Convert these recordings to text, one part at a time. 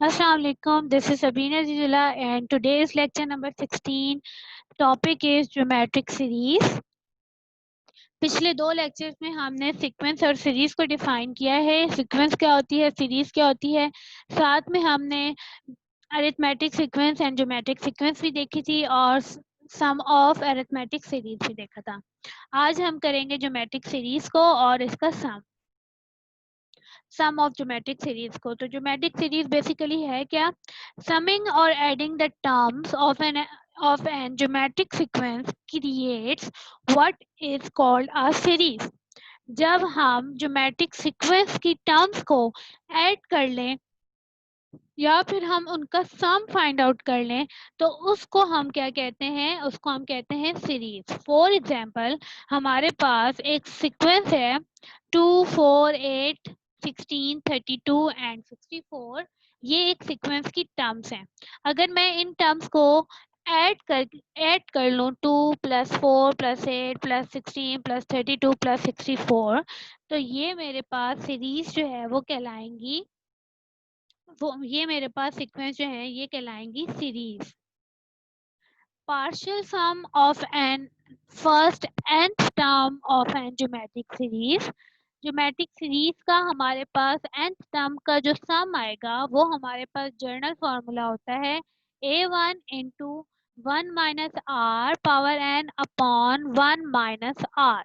Assalamu alaikum. This is Sabina Zizula and today's lecture number 16. Topic is geometric series. पिछले दो lectures में हमने sequence और series को डिफाइन किया है. सीक्वेंस क्या होती है, सीरीज क्या होती है. साथ में हमने arithmetic sequence and geometric sequence भी देखी थी और सम ऑफ अरिथमेटिक सीरीज भी देखा था. आज हम करेंगे ज्योमेट्रिक सीरीज को और इसका सम ऑफ ज्योमेट्रिक सीरीज को. तो ज्योमेट्रिक सीरीज बेसिकली है क्या, summing or adding the terms of an geometric sequence creates what is called a series. जब हम geometric sequence की terms को add कर लें या फिर हम उनका सम फाइंड आउट कर लें तो उसको हम क्या कहते हैं, उसको हम कहते हैं सीरीज. फॉर एग्जांपल हमारे पास एक सीक्वेंस है 2 4 8 16 32 एंड 64. ये एक सीक्वेंस की टर्म्स हैं. अगर मैं इन टर्म्स को ऐड कर लूँ 2 + 4 + 8 + 16 + 32 + 64 तो ये मेरे पास सीरीज जो है वो कहलाएंगी, ये मेरे पास सीक्वेंस जो है ये कहलाएंगी series. Partial sum of n first nth term of an geometric series. Geometric series का हमारे पास nth टर्म का जो सम आएगा वो हमारे पास जर्नल फॉर्मूला होता है a1 into 1 minus r power n upon 1 minus r.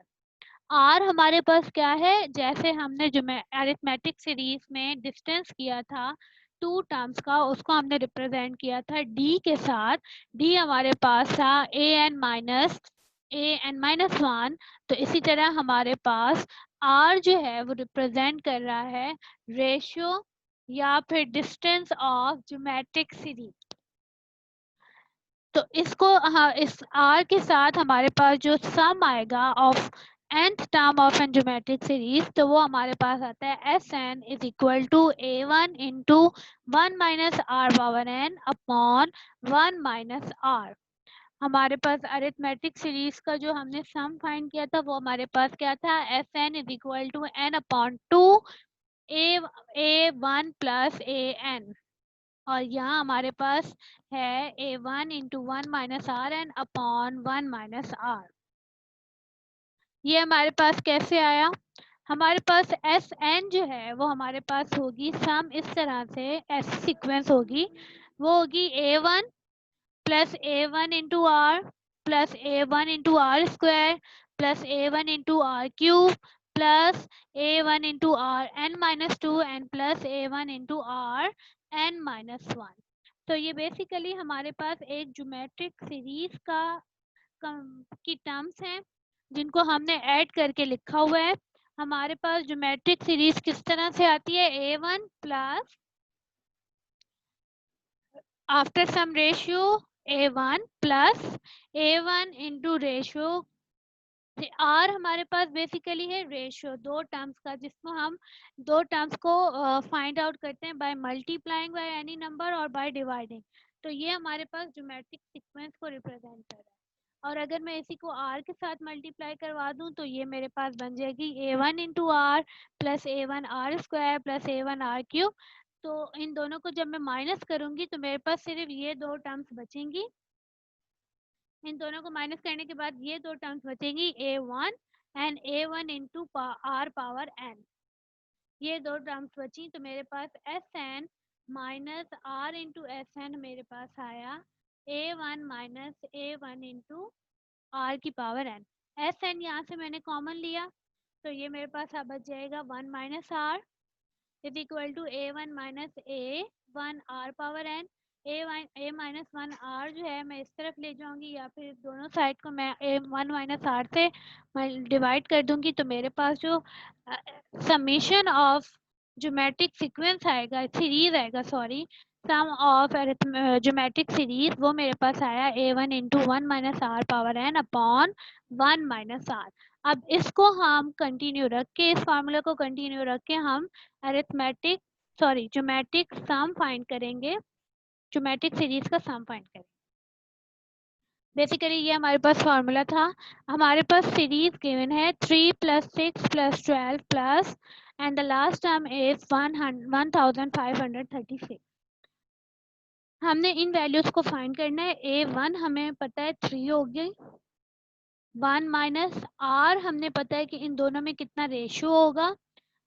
R हमारे पास क्या है, जैसे हमने जो अरिथमेटिक सीरीज में डिस्टेंस किया था टू टर्म्स का, उसको हमने रिप्रेजेंट किया था डी के साथ. डी हमारे पास था a n-1. तो इसी तरह हमारे पास आर जो है वो रिप्रेजेंट कर रहा है रेशियो या फिर डिस्टेंस ऑफ ज्योमेट्रिक सीरीज. तो इसको इस r के साथ हमारे पास जो सम आएगा of nth term of an geometric series तो वो हमारे पास आता है Sn is equal to a1 into 1 minus r power n upon 1 minus r. हमारे पास अरिथमेटिक सीरीज का जो हमने सम फाइंड किया था वो हमारे पास क्या था, Sn is equal to n upon 2 a1 plus an. और यहाँ हमारे पास है a1 into 1 minus r n upon 1 minus r. ये हमारे पास कैसे आया, हमारे पास एस एन जो है वो हमारे पास होगी सम इस तरह से, ऐसी सीक्वेंस होगी, वो होगी a1 plus a1 into r plus a1 into r square plus a1 into r cube plus a1 into r n minus 2 and plus a1 into r n minus 1. तो ये बेसिकली हमारे पास एक ज्योमेट्रिक सीरीज की terms हैं जिनको हमने add करके लिखा हुआ है. हमारे पास ज्योमेट्रिक सीरीज किस तरह से आती है, a1 plus after some ratio a1 plus a1 into ratio r. हमारे पास बेसिकली है रेशियो दो टर्म्स का, जिसको हम दो टर्म्स को फाइंड आउट करते हैं by multiplying by any number और बाय डिवाइडिंग. तो ये हमारे पास ज्योमेट्रिक सीक्वेंस को रिप्रेजेंट कर रहा है. और अगर मैं इसी को r के साथ मल्टीप्लाई करवा दूं तो ये मेरे पास बन जाएगी a1 into r plus a1 r square plus a1 r cube. तो इन दोनों को जब मैं माइनस करूंगी तो मेरे पास सिर्फ ये दो टर्म्स बचेंगी. इन दोनों को माइनस करने के बाद ये दो टर्म्स बचेंगी a1 and a1 into r power n. ये दो टर्म्स बची तो मेरे पास Sn minus r into S n मेरे पास आया a1 minus a1 into r की पावर n. Sn यहाँ से मैंने कॉमन लिया तो ये मेरे पास अब बच जाएगा 1 minus r is equal to a1 minus a1 r power n. a minus 1 r जो है मैं इस तरफ ले जाऊंगी या फिर दोनों साइड को मैं a1 माइनस आर से डिवाइड कर दूंगी तो मेरे पास जो समीशन ऑफ ज्योमेट्रिक सीक्वेंस आएगा, सीरीज आएगा sorry, sum of geometric series वो मेरे पास आया a1 into 1 minus r power n upon 1 minus r. अब इसको हम कंटिन्यू रख के, इस फार्मूला को कंटिन्यू रख के हम ज्योमेट्रिक सम फाइंड करेंगे, ज्योमेट्रिक सीरीज का सम फाइंड करेंगे. बेसिकली ये हमारे पास फार्मूला था. हमारे पास सीरीज गिवन है 3 + 6 + 12 plus and the last term is 1536. हमने इन वैल्यूज को फाइंड करना है। A1 हमें पता है 3 हो गई, 1 माइनस R हमने पता है कि इन दोनों में कितना रेशियो होगा।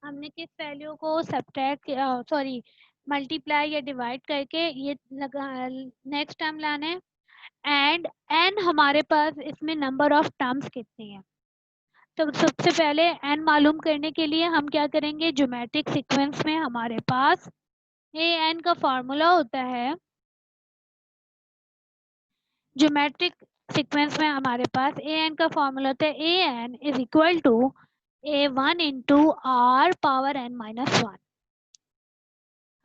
हमने किस वैल्यू को सब्ट्रैक्ट सॉरी मल्टीप्लाई या डिवाइड करके ये नेक्स्ट टर्म लाना है। एंड n हमारे पास इसमें नंबर ऑफ टर्म्स कितनी है। तो सबसे पहले n मालूम करने के लिए हम क्या करेंगे, ज्योमेट्रिक सीक्वेंस में हमारे पास an का फॉर्मूला होता है। ज्योमेट्रिक सीक्वेंस में हमारे पास an का फॉर्मूला होता है an is equal to a1 into r power n minus 1।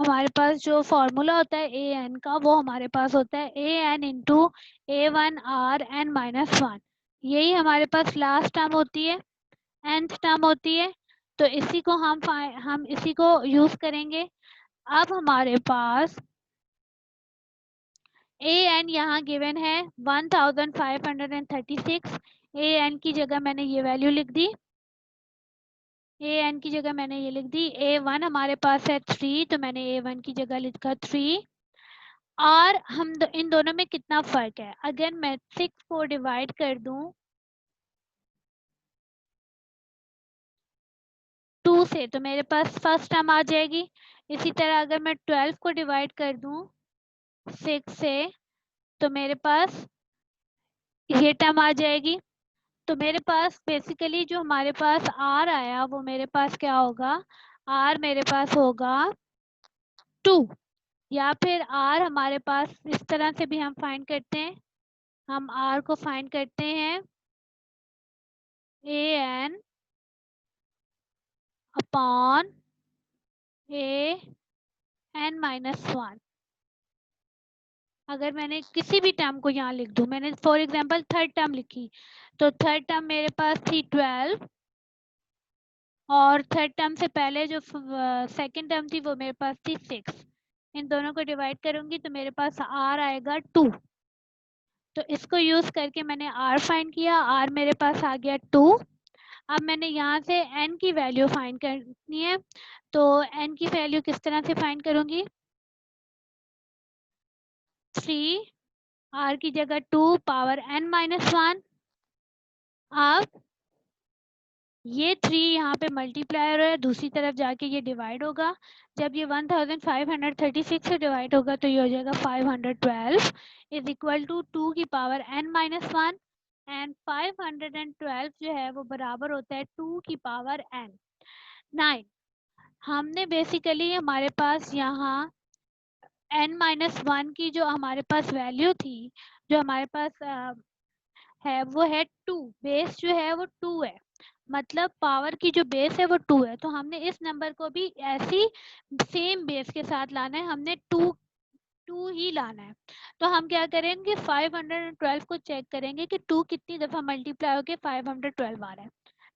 हमारे पास जो फॉर्मूला होता है an का वो हमारे पास होता है an into a1 r n minus 1। यही हमारे पास लास्ट टर्म होती है, nth टर्म होती है। तो इसी को हम इसी को यूज करेंगे। अब हमारे पास an यहाँ गिवन है 1536। an की जगह मैंने ये वैल्यू लिख दी, an की जगह मैंने ये लिख दी। a1 हमारे पास है 3, तो मैंने a1 की जगह लिखा 3। और इन दोनों में कितना फर्क है, अगर मैं 6 को डिवाइड कर दूं 2 से तो मेरे पास फर्स्ट टर्म आ जाएगी। इसी तरह अगर मैं 12 को डिवाइड कर दूं 6 से तो मेरे पास ये टर्म आ जाएगी। तो मेरे पास बेसिकली जो हमारे पास r आया वो मेरे पास क्या होगा, r मेरे पास होगा 2। या फिर r हमारे पास इस तरह से भी हम फाइंड करते हैं, हम r को फाइंड करते हैं an upon a n minus 1। अगर मैंने किसी भी टर्म को यहाँ लिख दूं, मैंने फॉर एग्जांपल थर्ड टर्म लिखी, तो थर्ड टर्म मेरे पास थी 12 और थर्ड टर्म से पहले जो सेकंड टर्म थी वो मेरे पास थी 6। इन दोनों को डिवाइड करूंगी तो मेरे पास r आएगा 2। तो इसको यूज करके मैंने r फाइंड किया, r मेरे पास आ गया 2। अब मैंने यहाँ से n की वैल्यू फाइंड करनी है, तो n की वैल्यू किस तरह से फाइंड करूंगी, 3 r की जगह 2 पावर n माइनस 1। अब ये 3 यहाँ पे मल्टीप्लाई हो रहा है, दूसरी तरफ जाके ये डिवाइड होगा। जब ये 1536 से डिवाइड होगा तो ये हो जाएगा 512 इज इक्वल टू 2 की पावर n माइनस 1। एंड 512 जो है वो बराबर होता है 2 की पावर n 9। हमने बेसिकली हमारे पास यहाँ n माइनस 1 की जो हमारे पास वैल्यू थी, जो हमारे पास है वो है 2। बेस जो है वो 2 है, मतलब पावर की जो बेस है वो 2 है। तो हमने इस नंबर को भी ऐसी सेम बेस के साथ लाना है, हमने 2 ही लाना है। तो हम क्या करेंगे, 512 को चेक करेंगे कि 2 कितनी दफ़ा मल्टीप्लाई होकर 512 आ रहा है।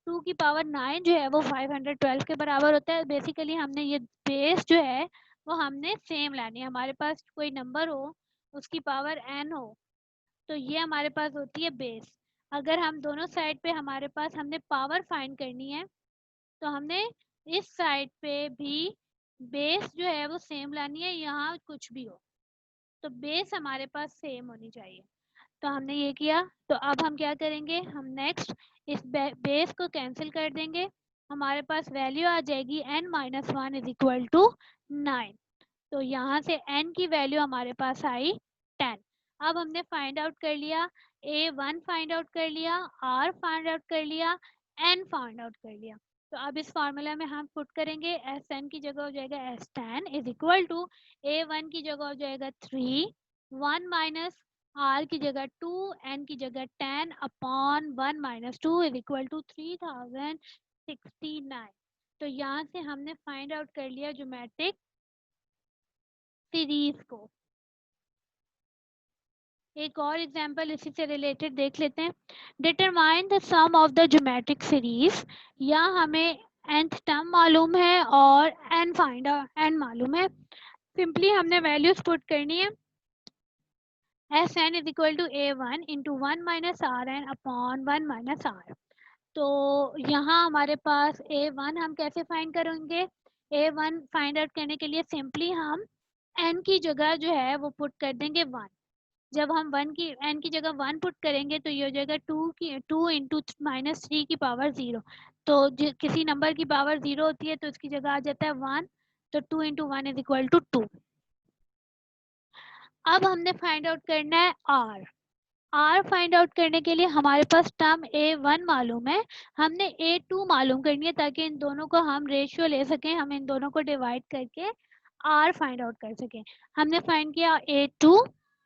2 की पावर 9 जो है वो 512 के बराबर होता है। बेसिकली हमने ये बेस जो है वो हमने सेम लानी है। हमारे पास कोई नंबर हो उसकी पावर n हो तो ये हमारे पास होती है बेस। अगर हम दोनों साइड पे हमारे पास हमने पावर फाइंड करनी है तो हमने इस साइड पे भी बेस जो है वो सेम लानी है, यहाँ कुछ भी हो तो बेस हमारे पास सेम होनी चाहिए। तो हमने ये किया, तो अब हम क्या करेंगे, हम नेक्स्ट इस बेस को कैंसिल कर देंगे। हमारे पास वैल्यू आ जाएगी n minus 1 is equal to 9। तो यहाँ से n की वैल्यू हमारे पास आई 10। अब हमने फाइंड आउट कर लिया, a1 फाइंड आउट कर लिया, r फाइंड आउट कर लिया, n फाइंड आउट कर लिया। तो अब इस फार्मूला में हम पुट करेंगे, sn की जगह हो जाएगा s10 is equal to a1 की जगह हो जाएगा 3, 1 माइनस r की जगह 2, n की जगह 10 upon 1 minus 2 is equal to 3069। तो यहाँ से हमने फाइंड आउट कर लिया ज्योमेट्रिक सीरीज को। एक और एग्जांपल इसी से रिलेटेड देख लेते हैं। Determine the sum of the geometric series. या हमें nth टर्म मालूम है और n मालूम है। सिंपली हमने वैल्यूज पुट करनी है, S n is equal to a one into 1 minus r n upon 1 minus r. तो यहाँ हमारे पास a1 हम कैसे फाइंड करेंगे, a1 फाइंड आउट करने के लिए सिंपली हम n की जगह जो है वो पुट कर देंगे 1। जब हम n की जगह 1 पुट करेंगे तो ये हो जाएगा 2 इंटू -3 की पावर 0। तो किसी नंबर की पावर 0 होती है तो उसकी जगह आ जाता है 1। तो 2 इंटू 1 इज इक्वल टू 2। अब हमने फाइंड आउट करना है r फाइंड आउट करने के लिए हमारे पास टर्म a1 मालूम है, हमने a2 मालूम करनी है ताकि इन दोनों को हम रेशियो ले सकें, हम इन दोनों को डिवाइड करके r फाइंड आउट कर सकें। हमने फाइंड किया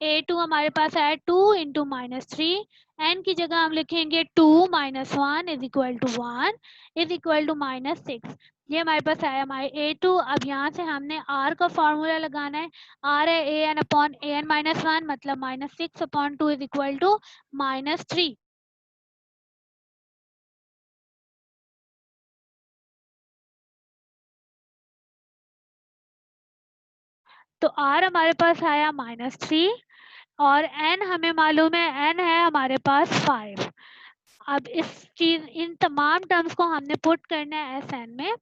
a2 हमारे पास आया 2 इंटू -3। n की जगह हम लिखेंगे 2 - 1 is equal to 1 is equal to -6। ये हमारे पास आया हमारे a2। अब यहाँ से हमने r का फॉर्मूला लगाना है। r है an अपॉन an माइनस 1 मतलब -6 अपॉन 2 इज इक्वल टू -3। तो r हमारे पास आया -3 और n हमें मालूम है n है हमारे पास 5। अब इन तमाम टर्म्स को हमने पुट करना है एस एन में।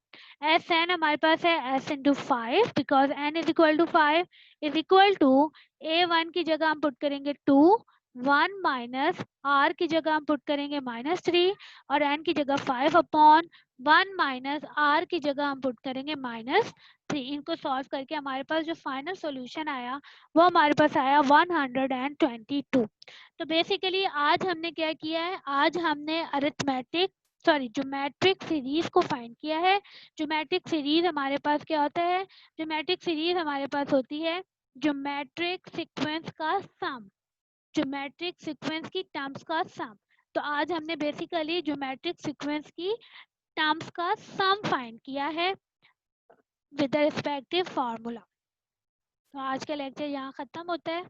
एस एन हमारे पास है s into 5 because n is equal to 5 is equal to a1 की जगह हम पुट करेंगे 2 1 माइनस r की जगह हम पुट करेंगे -3 और n की जगह 5 अपॉन 1 माइनस r की जगह हम पुट करेंगे -3। इनको सॉल्व करके हमारे पास जो फाइनल सॉल्यूशन आया वो हमारे पास आया 122। तो बेसिकली आज हमने क्या किया है, आज हमने ज्योमेट्रिक सीरीज को फाइंड किया है। ज्योमेट्रिक सीरीज हमारे पास क्या होता है, ज्योमेट्रिक सीरीज हमारे पास होती है ज्योमेट्रिक सीक्वेंस का सम, ज्योमेट्रिक सीक्वेंस की टर्म्स का सम। तो आज हमने बेसिकली ज्योमेट्रिक सीक्वेंस की टर्म्स का सम फाइंड किया है विद द रिस्पेक्टिव फार्मूला। तो आज का लेक्चर यहाँ खत्म होता है।